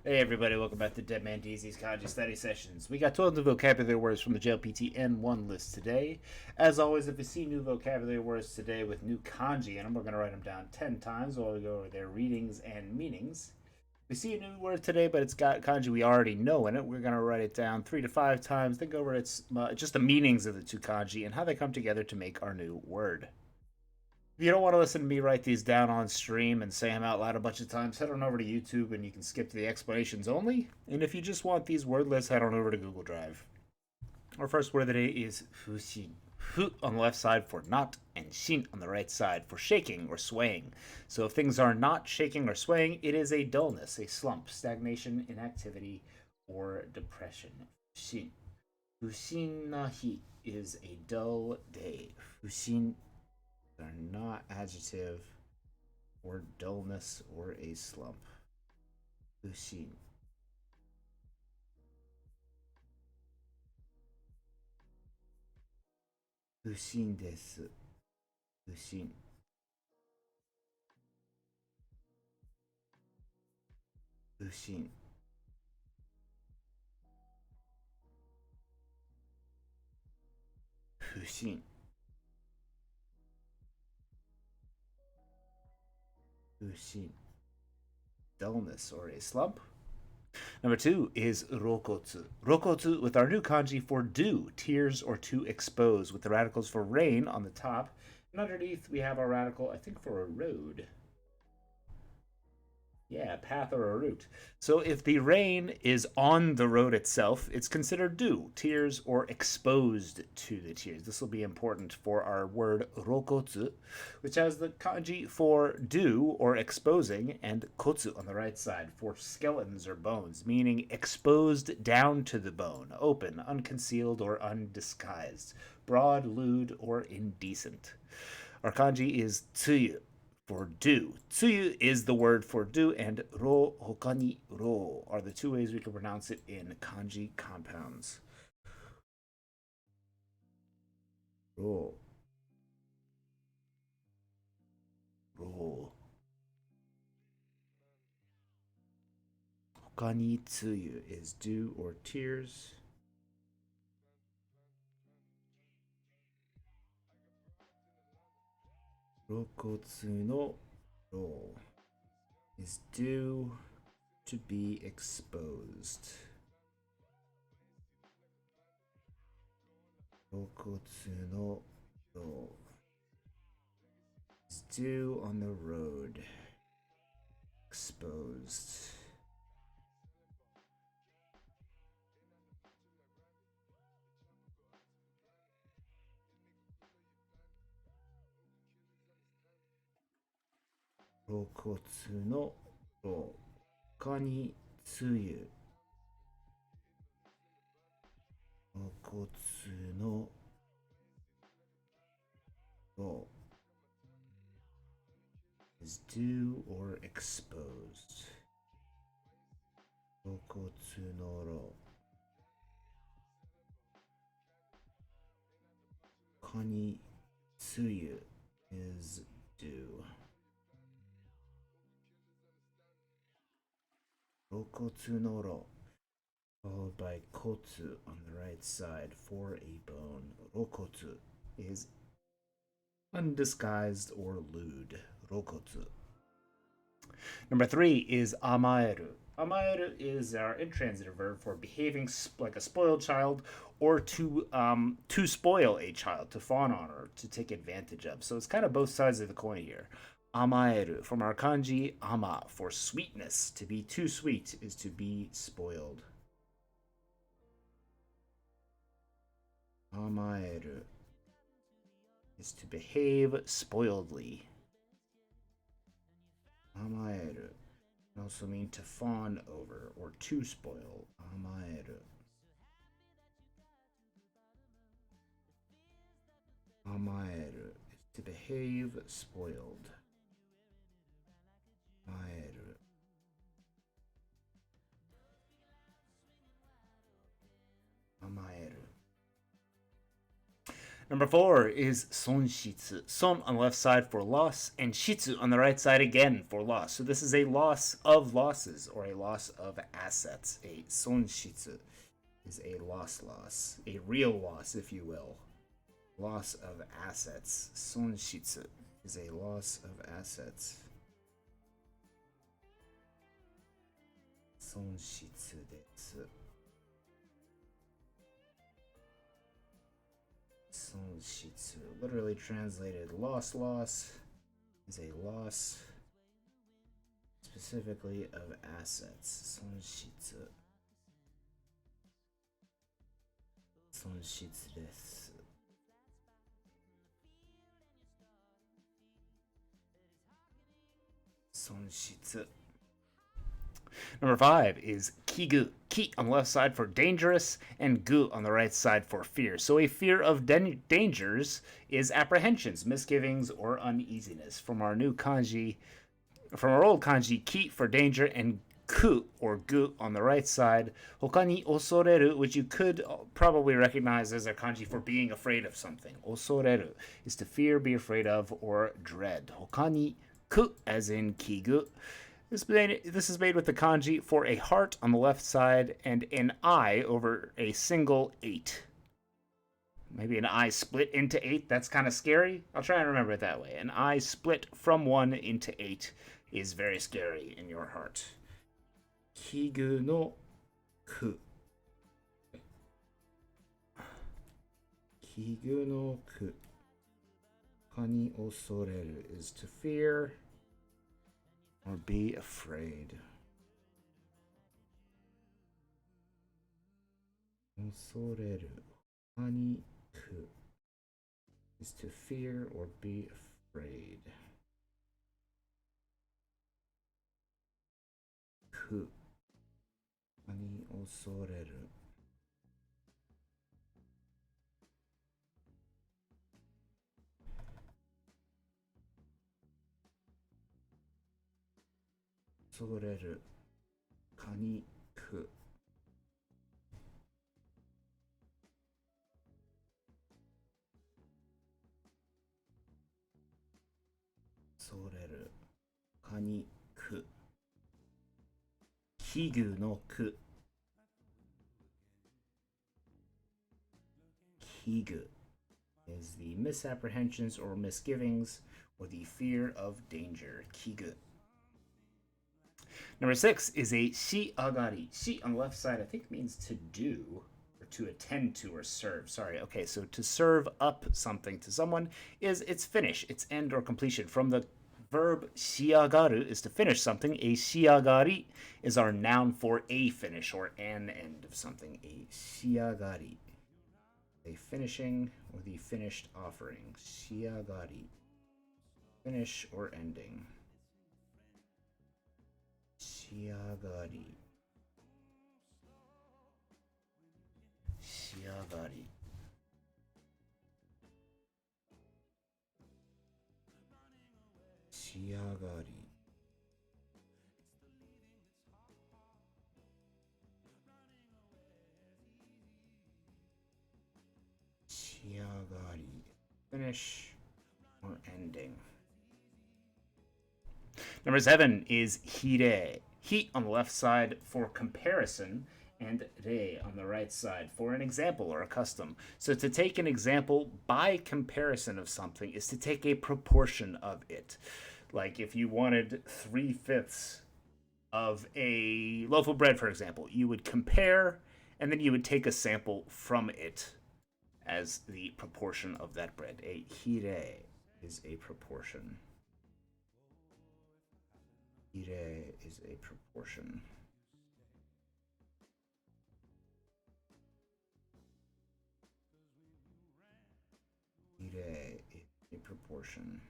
Hey everybody, welcome back to Dead Man DZ's Kanji Study Sessions. We got 12 new vocabulary words from the JLPT N1 list today. As always, if you see new vocabulary words today with new kanji in them, we're going to write them down 10 times while we go over their readings and meanings. If we see a new word today, but it's got kanji we already know in it, we're going to write it down 3 to 5 times, then go over its just the meanings of the two kanji and how they come together to make our new word. If you don't want to listen to me write these down on stream and say them out loud a bunch of times, head on over to YouTube and you can skip to the explanations only. And if you just want these word lists, head on over to Google Drive. Our first word of the day is fushin. Fu on the left side for not, and shin on the right side for shaking or swaying. So if things are not shaking or swaying, it is a dullness, a slump, stagnation, inactivity, or depression. Fushin. Fushin nahi is a dull day. Fushin are not adjective or dullness or a slump. Fushin. Fushin desu. Fushin. Fushin. Fushin. Fushin. Dullness or a slump. Number two is rokotsu. Rokotsu with our new kanji for dew, tears, or to expose, with the radicals for rain on the top. And underneath we have our radical, I think, for a road. Yeah, path or a route. So if the rain is on the road itself, it's considered dew, tears, or exposed to the tears. This will be important for our word rokotsu, which has the kanji for dew or exposing, and kotsu on the right side for skeletons or bones, meaning exposed down to the bone, open, unconcealed, or undisguised, broad, lewd, or indecent. Our kanji is tsuyu, for do. Tsuyu is the word for do, and ro hokani ro are the two ways we can pronounce it in kanji compounds. Ro, ro. Hokani tsuyu is dew or tears. Rokotsu no ro is due to be exposed. Rokotsu no ro is due on the road. Exposed. Rokotsu no ro. 他につゆ骨のろ is due or exposed. 骨のろかにつゆ is due. ろ骨のろ followed by kotsu on the right side for a bone. Rokotsu is undisguised or lewd. Rokotsu. Number three is amaeru. Amaeru is our intransitive verb for behaving like a spoiled child, or to spoil a child, to fawn on, or to take advantage of. So it's kind of both sides of the coin here. Amaeru from our kanji ama for sweetness. To be too sweet is to be spoiled. Amaeru is to behave spoiledly. Amaeru can also mean to fawn over or to spoil. Amaeru. Amaeru is to behave spoiled. Amaeru. Amaeru. Number 4 is sonshitsu. Son on the left side for loss, and shitsu on the right side again for loss. So this is a loss of losses, or a loss of assets. A sonshitsu is a loss, a real loss, if you will. Loss of assets. Sonshitsu is a loss of assets. Sonshitsu desu. Sonshitsu, literally translated loss is a loss specifically of assets. Sonshitsu. Sonshitsu desu. Sonshitsu. Number 5 is kigu. Ki on the left side for dangerous, and gu on the right side for fear. So a fear of dangers is apprehensions, misgivings, or uneasiness. From our new kanji, from our old kanji, ki for danger, and ku or gu on the right side. Hokani osoreru, which you could probably recognize as a kanji for being afraid of something. Osoreru is to fear, be afraid of, or dread. Hokani ku, as in kigu. This is made with the kanji for a heart on the left side and an eye over a single 8. Maybe an eye split into 8. That's kind of scary. I'll try and remember it that way. An eye split from 1 into 8 is very scary in your heart. Kigu no ku. Kigu no ku. Kani osoreru is to fear or be afraid. Osoreru. Kani ku is to fear or be afraid. Ku. Kani osoreru. Osoreru. Kani ku. Osoreru. Kani ku. Kigu no ku. Kigu is the misapprehensions or misgivings or the fear of danger. Kigu. Number 6 is a shiagari. Shi on the left side, I think, means to do or to attend to or serve. Sorry. Okay, so to serve up something to someone is its finish, its end or completion. From the verb shiagaru is to finish something. A shiagari is our noun for a finish or an end of something. A shiagari. A finishing or the finished offering. Shiagari. Finish or ending. Shiagari. Shiagari. Shiagari. Shiagari. Finish or ending. Number 7 is hire. Hi on the left side for comparison, and re on the right side for an example or a custom. So to take an example by comparison of something is to take a proportion of it. Like if you wanted 3/5 of a loaf of bread, for example, you would compare and then you would take a sample from it as the proportion of that bread. A hire is a proportion. Hire is a proportion. Hire is a proportion.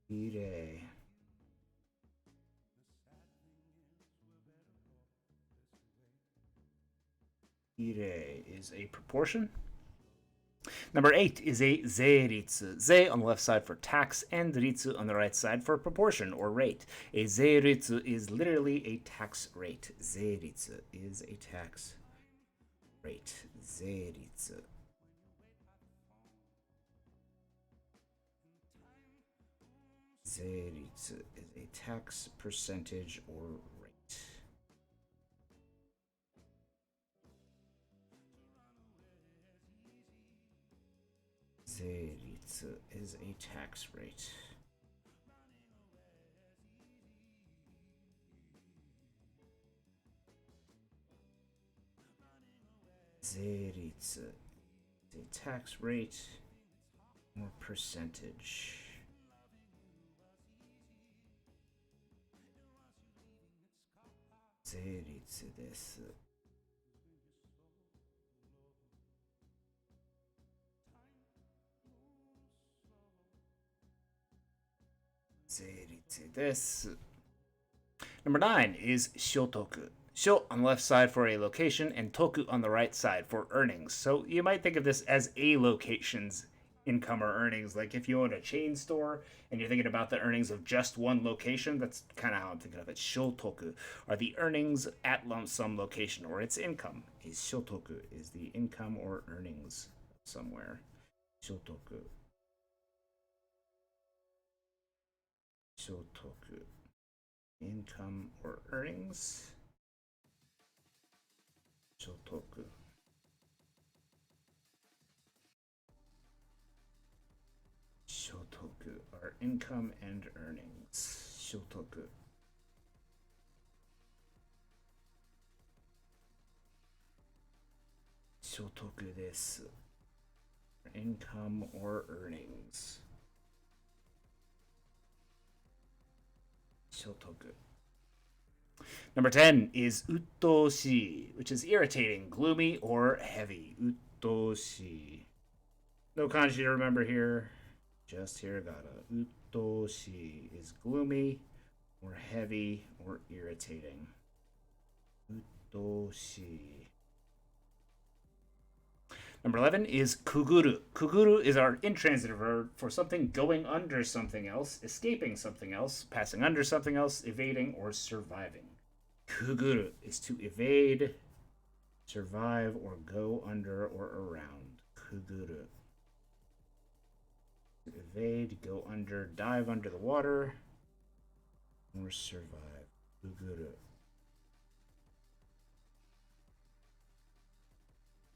Hire. Hire is a proportion. Number 8 is a zeiritsu. Zei on the left side for tax and ritsu on the right side for proportion or rate. A zeiritsu is literally a tax rate. Zeiritsu is a tax rate. Zeiritsu. Zeiritsu is a tax percentage or rate. Zeiritsu is a tax rate. Zeiritsu is a tax rate or percentage. Zeiritsu desu. Zeiritsu desu. Number 9 is shotoku. Sho on the left side for a location and toku on the right side for earnings. So you might think of this as a location's income or earnings. Like if you own a chain store and you're thinking about the earnings of just one location, that's kind of how I'm thinking of it. Shotoku are the earnings at lump sum location or its income. Is shotoku is the income or earnings somewhere. Shotoku. Shotoku. Income or earnings. Shotoku. Shotoku are income and earnings. Shotoku. Shotoku desu. Income or earnings. Shotoku. Number 10 is uttoshi, which is irritating, gloomy, or heavy. Uttoshi. No kanji to remember here. Just hiragana. Uttoshi is gloomy, or heavy, or irritating. Uttoshi. Number 11 is kuguru. Kuguru is our intransitive verb for something going under something else, escaping something else, passing under something else, evading, or surviving. Kuguru is to evade, survive, or go under or around. Kuguru. To evade, go under, dive under the water, or survive. Kuguru.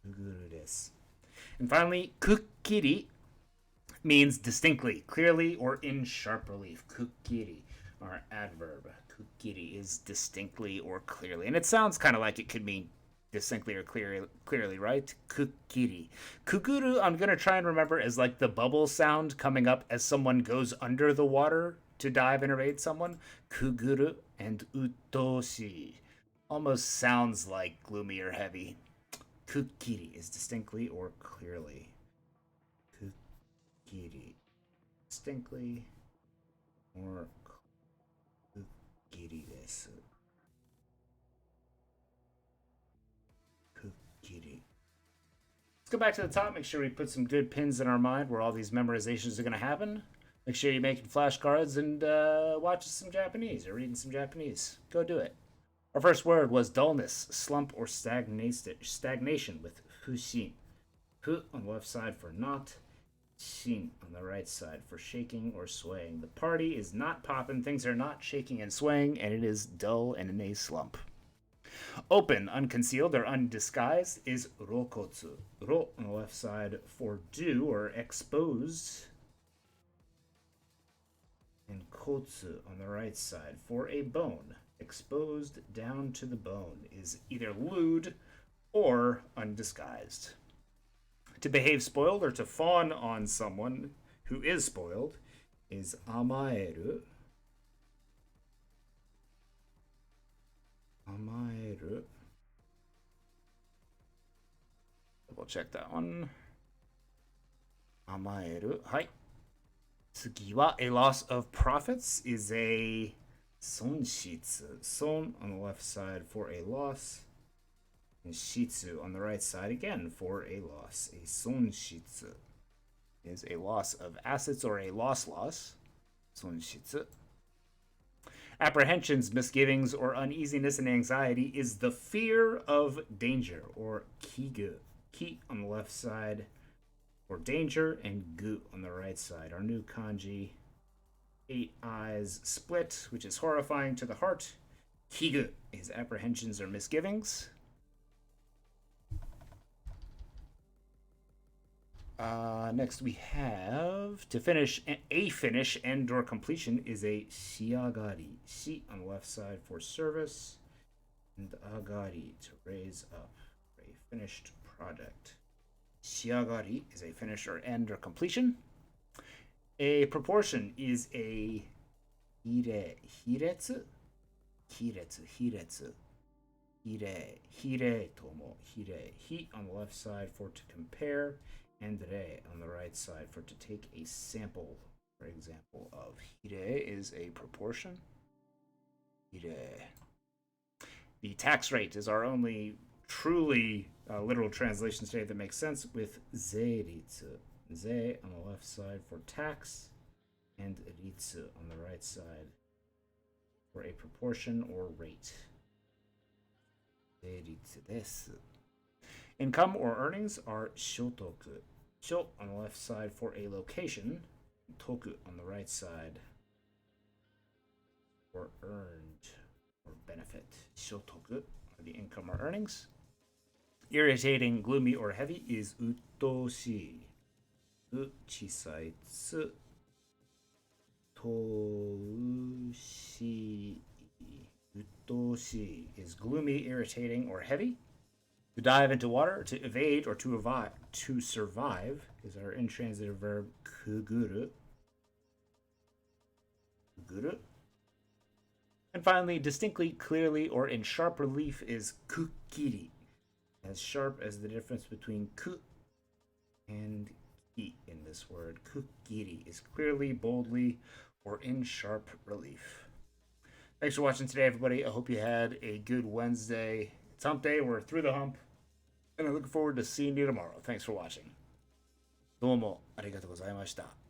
Kuguru desu. And finally, kukkiri means distinctly, clearly, or in sharp relief. Kukkiri, our adverb. Kukkiri is distinctly or clearly. And it sounds kind of like it could mean distinctly or clearly, right? Kukkiri. Kuguru, I'm going to try and remember as like the bubble sound coming up as someone goes under the water to dive and evade someone. Kuguru and uttoshi almost sounds like gloomy or heavy. Kukkiri is distinctly or clearly. Kukkiri. Distinctly or kukkiri desu. Kukkiri. Let's go back to the top. Make sure we put some good pins in our mind where all these memorizations are going to happen. Make sure you're making flashcards and watching some Japanese or reading some Japanese. Go do it. Our first word was dullness, slump, or stagnation with fushin. Fu on the left side for not, shin on the right side for shaking or swaying. The party is not popping, things are not shaking and swaying, and it is dull and in a slump. Open, unconcealed, or undisguised is rokotsu. Ro on the left side for do or exposed, and kotsu on the right side for a bone. Exposed down to the bone is either lewd or undisguised. To behave spoiled or to fawn on someone who is spoiled is amaeru. Amaeru. Double check that one. Amaeru. Hai. Tsugi wa a loss of profits is a sonshitsu. Son on the left side for a loss, and shitsu on the right side again for a loss. A sonshitsu. is a loss of assets or a loss. 損失. Apprehensions, misgivings, or uneasiness and anxiety is the fear of danger, or kigu. Ki on the left side for danger, and gu on the right side. Our new kanji, 8 eyes split, which is horrifying to the heart. Kigu is apprehensions or misgivings. Next we have to finish. A finish and or completion is a shiagari. Shi on the left side for service, and agari to raise up for a finished project. Shiagari is a finish or end or completion. A proportion is a hiretsu. Hire tomo. Hi on the left side for to compare, and re on the right side for to take a sample, for example, of hire is a proportion. Hire. The tax rate is our only truly literal translation today that makes sense, with zeiritsu. Zei on the left side for tax, and ritsu on the right side for a proportion or rate. Zeiritsu desu. Income or earnings are shotoku. Sho on the left side for a location, toku on the right side for earned or benefit. Shotoku are the income or earnings. Irritating, gloomy, or heavy is utoshi. Uchisai tsu. Toshi. Utoshi is gloomy, irritating, or heavy. To dive into water, to evade, or to survive is our intransitive verb kuguru. Kuguru. And finally, distinctly, clearly, or in sharp relief is kukiri. As sharp as the difference between ku and ki in this word. Kukiri is clearly, boldly, or in sharp relief. Thanks for watching today, everybody. I hope you had a good Wednesday. It's hump day. We're through the hump. And I look forward to seeing you tomorrow. Thanks for watching. どうもありがとうございました。